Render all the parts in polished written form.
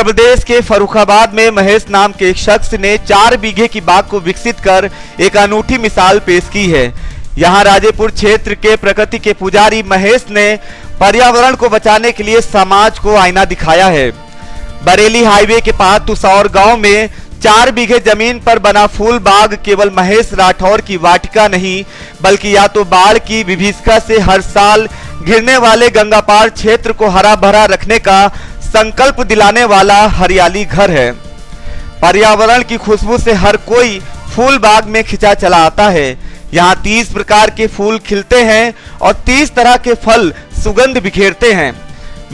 प्रदेश के फर्रुखाबाद में महेश नाम के एक शख्स ने 4 बीघे की बाग को विकसित कर एक अनूठी मिसाल पेश की है। यहाँ राजेपुर क्षेत्र के प्रकृति के पुजारी महेश ने पर्यावरण को बचाने के लिए समाज को आईना दिखाया है। बरेली हाईवे के पास तुसौर गांव में 4 बीघे जमीन पर बना फूल बाग केवल महेश राठौर की वाटिका नहीं, बल्कि या तो बाढ़ की विभीषिका से हर साल घिरने वाले गंगापार क्षेत्र को हरा भरा रखने का संकल्प दिलाने वाला हरियाली घर है। पर्यावरण की खुशबू से हर कोई फूल बाग में खिंचा चला आता है। यहाँ 30 प्रकार के फूल खिलते हैं और 30 तरह के फल सुगंध बिखेरते हैं।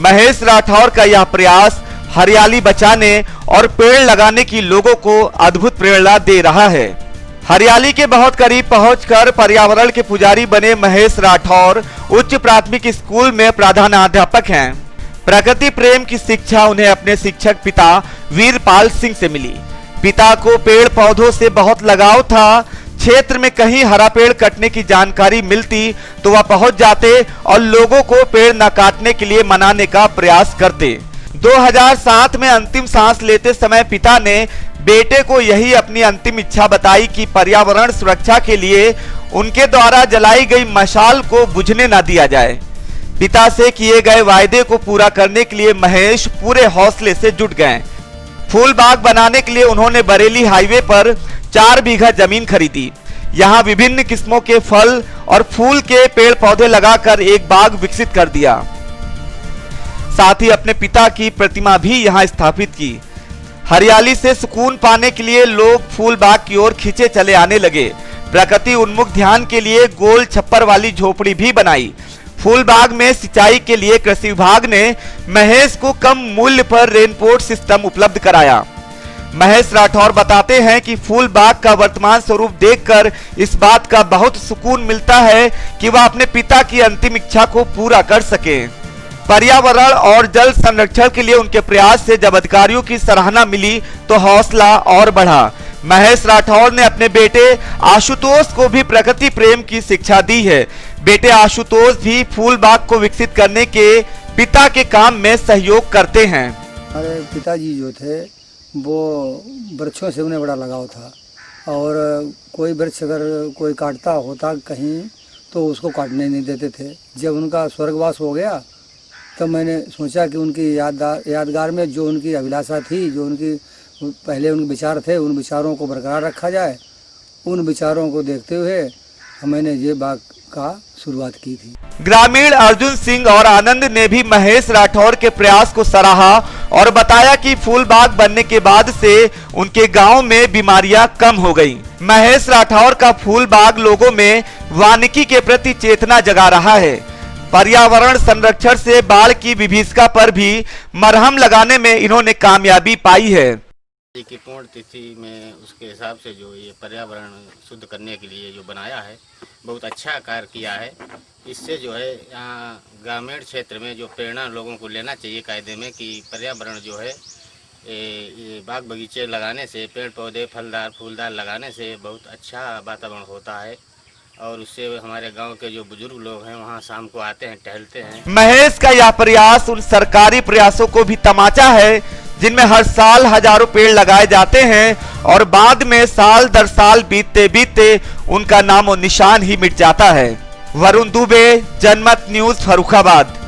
महेश राठौर का यह प्रयास हरियाली बचाने और पेड़ लगाने की लोगों को अद्भुत प्रेरणा दे रहा है। हरियाली के बहुत करीब पहुंचकर पर्यावरण के पुजारी बने महेश राठौर उच्च प्राथमिक स्कूल में प्रधानाध्यापक हैं। प्रकृति प्रेम की शिक्षा उन्हें अपने शिक्षक पिता वीरपाल सिंह से मिली। पिता को पेड़ पौधों से बहुत लगाव था। क्षेत्र में कहीं हरा पेड़ कटने की जानकारी मिलती तो वह पहुंच जाते और लोगों को पेड़ न काटने के लिए मनाने का प्रयास करते। 2007 में अंतिम सांस लेते समय पिता ने बेटे को यही अपनी अंतिम इच्छा बताई कि पर्यावरण सुरक्षा के लिए उनके द्वारा जलाई गई मशाल को बुझने न दिया जाए। पिता से किए गए वायदे को पूरा करने के लिए महेश पूरे हौसले से जुट गए। फूल बाग बनाने के लिए उन्होंने बरेली हाईवे पर 4 बीघा जमीन खरीदी। यहाँ विभिन्न किस्मों के फल और फूल के पेड़ पौधे लगाकर एक बाग विकसित कर दिया। साथ ही अपने पिता की प्रतिमा भी यहाँ स्थापित की। हरियाली से सुकून पाने के लिए लोग फूल बाग की ओर खींचे चले आने लगे। प्रकृति उन्मुख ध्यान के लिए गोल छप्पर वाली झोपड़ी भी बनाई। फूल बाग में सिंचाई के लिए कृषि विभाग ने महेश को कम मूल्य पर रेनपोर्ट सिस्टम उपलब्ध कराया। महेश राठौर बताते हैं कि फूल बाग का वर्तमान स्वरूप देखकर इस बात का बहुत सुकून मिलता है कि वह अपने पिता की अंतिम इच्छा को पूरा कर सके। पर्यावरण और जल संरक्षण के लिए उनके प्रयास से जब अधिकारियों की सराहना मिली तो हौसला और बढ़ा। महेश राठौर ने अपने बेटे आशुतोष को भी प्रकृति प्रेम की शिक्षा दी है। बेटे आशुतोष भी फूल बाग को विकसित करने के पिता के काम में सहयोग करते हैं। हमारे पिताजी जो थे वो वृक्षों से उन्हें बड़ा लगाव था और कोई वृक्ष अगर कोई काटता होता कहीं तो उसको काटने नहीं देते थे। जब उनका स्वर्गवास हो गया तब मैंने सोचा कि उनकी यादगार में जो उनकी अभिलाषा थी, जो उनकी पहले उनके विचार थे, उन विचारों को बरकरार रखा जाए। उन विचारों को देखते हुए मैंने ये बाग का शुरुआत की थी। ग्रामीण अर्जुन सिंह और आनंद ने भी महेश राठौर के प्रयास को सराहा और बताया कि फूल बाग बनने के बाद से उनके गांव में बीमारियां कम हो गई। महेश राठौर का फूल बाग लोगों में वानिकी के प्रति चेतना जगा रहा है। पर्यावरण संरक्षण से बाढ़ की विभीषिका पर भी मरहम लगाने में इन्होंने कामयाबी पाई है। की पूर्ण तिथि में उसके हिसाब से जो ये पर्यावरण शुद्ध करने के लिए जो बनाया है बहुत अच्छा कार्य किया है। इससे जो है यहाँ ग्रामीण क्षेत्र में जो प्रेरणा लोगों को लेना चाहिए कायदे में कि पर्यावरण जो है ये बाग बगीचे लगाने से, पेड़ पौधे फलदार फूलदार लगाने से बहुत अच्छा वातावरण होता है और उससे हमारे गांव के जो बुजुर्ग लोग हैं वहाँ शाम को आते हैं, टहलते हैं। महेश का यह प्रयास उन सरकारी प्रयासों को भी तमाचा है जिनमें हर साल हजारों पेड़ लगाए जाते हैं और बाद में साल दर साल बीतते बीतते उनका नामो निशान ही मिट जाता है। वरुण दुबे, जनमत न्यूज, फर्रुखाबाद।